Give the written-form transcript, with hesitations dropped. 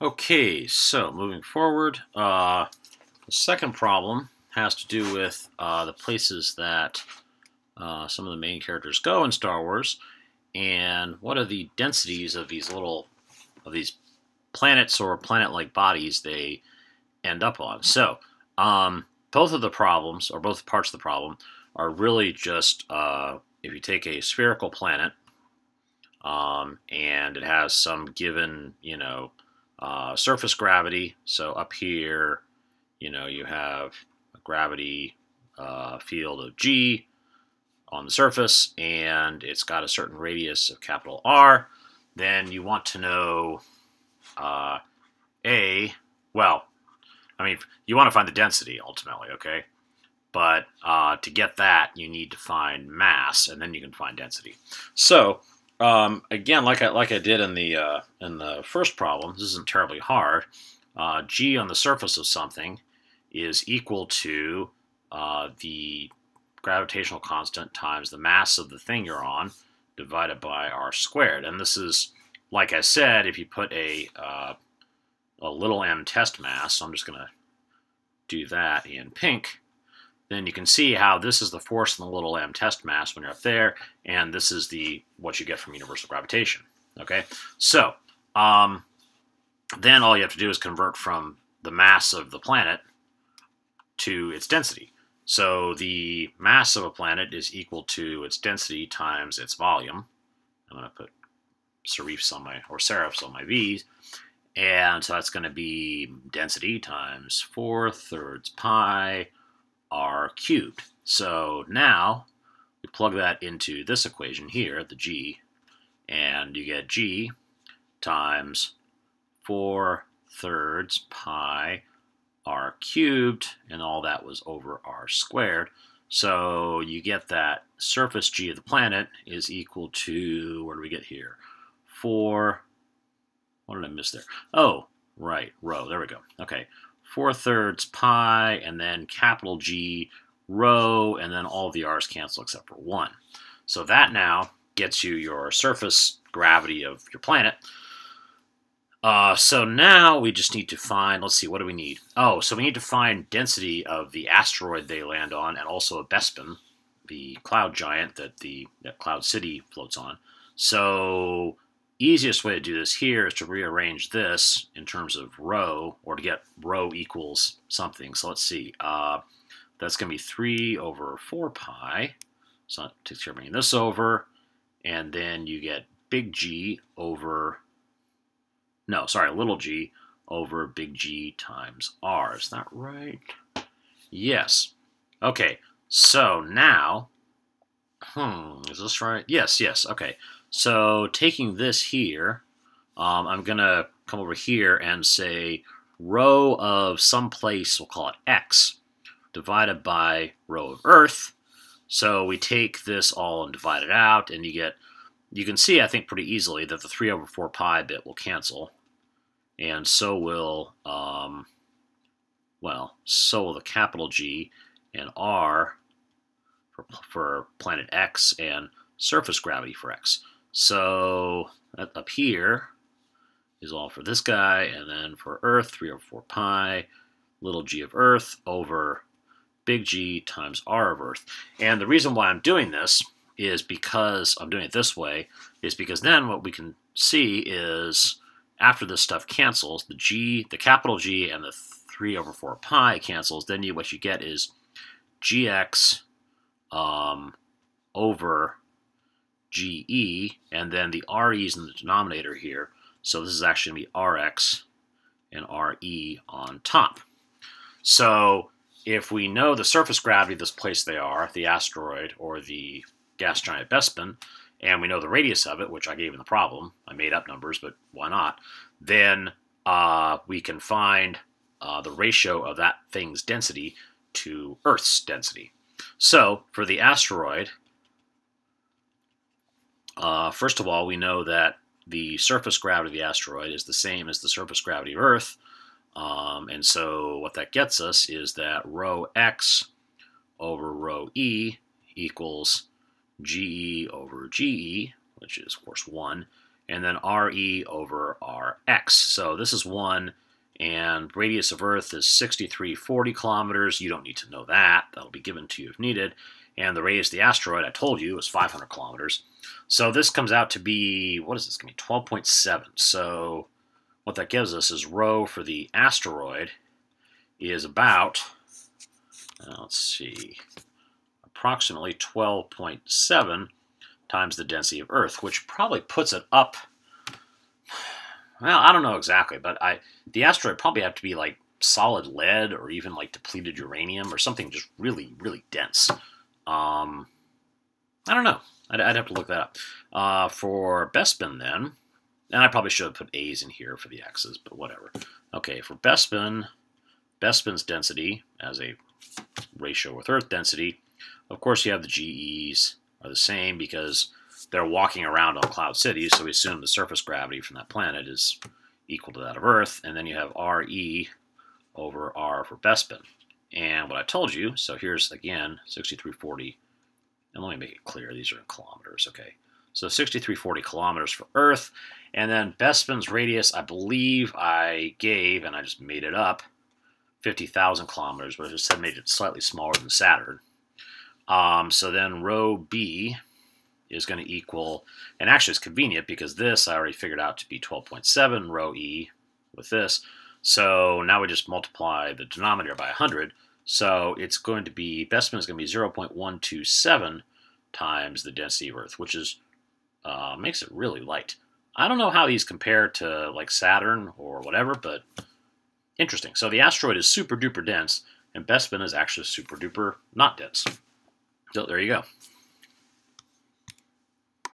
Okay, so moving forward, the second problem has to do with the places that some of the main characters go in Star Wars, and what are the densities of these planets or planet-like bodies they end up on. So, both of the problems, or both parts of the problem, are really just if you take a spherical planet and it has some given, surface gravity. So up here, you have a gravity field of G on the surface, and it's got a certain radius of capital R. Then you want to know you want to find the density ultimately, okay? But to get that, you need to find mass, and then you can find density. So again, like I did in the first problem, this isn't terribly hard. G on the surface of something is equal to the gravitational constant times the mass of the thing you're on divided by r squared. And this is, like I said, if you put a little m test mass, so I'm just going to do that in pink, then you can see how this is the force in the little m test mass when you're up there, and this is what you get from universal gravitation. Okay, so then all you have to do is convert from the mass of the planet to its density. So the mass of a planet is equal to its density times its volume. I'm going to put serifs on my V's. And so that's going to be density times 4/3 pi r cubed. So now we plug that into this equation here, the G, and you get G times 4/3 pi r cubed, and all that was over r squared. So you get that surface G of the planet is equal to, where do we get here? What did I miss there? Oh, right, rho. There we go. Okay, 4/3 pi, and then capital G rho, and then all the r's cancel except for 1. So that now gets you your surface gravity of your planet. So now we just need to find, let's see, what do we need? Oh, so we need to find density of the asteroid they land on, and also a Bespin, the cloud giant that Cloud City floats on. So easiest way to do this here is to rearrange this in terms of rho, or to get rho equals something. So let's see. That's going to be 3/4 pi. So that takes care of bringing this over. And then you get big G over, little g over big G times R. Is that right? Yes. Okay. So now, is this right? Yes. Okay. So taking this here, I'm going to come over here and say rho of some place, we'll call it x, divided by rho of Earth. So we take this all and divide it out, and you can see, I think, pretty easily that the 3/4 pi bit will cancel. And so will, so will the capital G and R for planet X, and surface gravity for X. So that up here is all for this guy, and then for Earth, 3/4 pi, little g of Earth over big G times R of Earth. And the reason why I'm doing this is because I'm doing it this way, is because then what we can see is after this stuff cancels, the capital G and the 3/4 pi cancels, then what you get is gx over GE, and then the RE's in the denominator here. So this is actually going to be RX and RE on top. So if we know the surface gravity of this place they are, the asteroid or the gas giant Bespin, and we know the radius of it, which I gave in the problem, I made up numbers, but why not, then we can find the ratio of that thing's density to Earth's density. So for the asteroid, first of all, we know that the surface gravity of the asteroid is the same as the surface gravity of Earth. And so what that gets us is that rho x over rho e equals GE over GE, which is, of course, 1. and then RE over RX. So this is 1, and radius of Earth is 6340 kilometers. You don't need to know that. That'll be given to you if needed. And the radius of the asteroid, I told you, is 500 kilometers. So this comes out to be, what is this going to be, 12.7. So what that gives us is rho for the asteroid is about, let's see, approximately 12.7 times the density of Earth, which probably puts it up, well, I don't know exactly, but the asteroid probably have to be like solid lead or even like depleted uranium or something just really, really dense. I don't know. I'd have to look that up. For Bespin then, and I probably should have put A's in here for the X's, but whatever. Okay, for Bespin, Bespin's density as a ratio with Earth density, of course you have the GEs are the same because they're walking around on Cloud City, so we assume the surface gravity from that planet is equal to that of Earth, and then you have RE over R for Bespin. And what I told you, so here's again 6340, and let me make it clear, these are in kilometers, okay. So 6340 kilometers for Earth, and then Bespin's radius, I believe I gave, and I just made it up, 50,000 kilometers, but I just made it slightly smaller than Saturn. So then rho B is going to equal, and actually it's convenient because this I already figured out to be 12.7 rho E with this. So now we just multiply the denominator by 100. So it's going to be, Bespin is going to be 0.127 times the density of Earth, which is makes it really light. I don't know how these compare to like Saturn or whatever, but interesting. So the asteroid is super duper dense, and Bespin is actually super duper not dense. So there you go.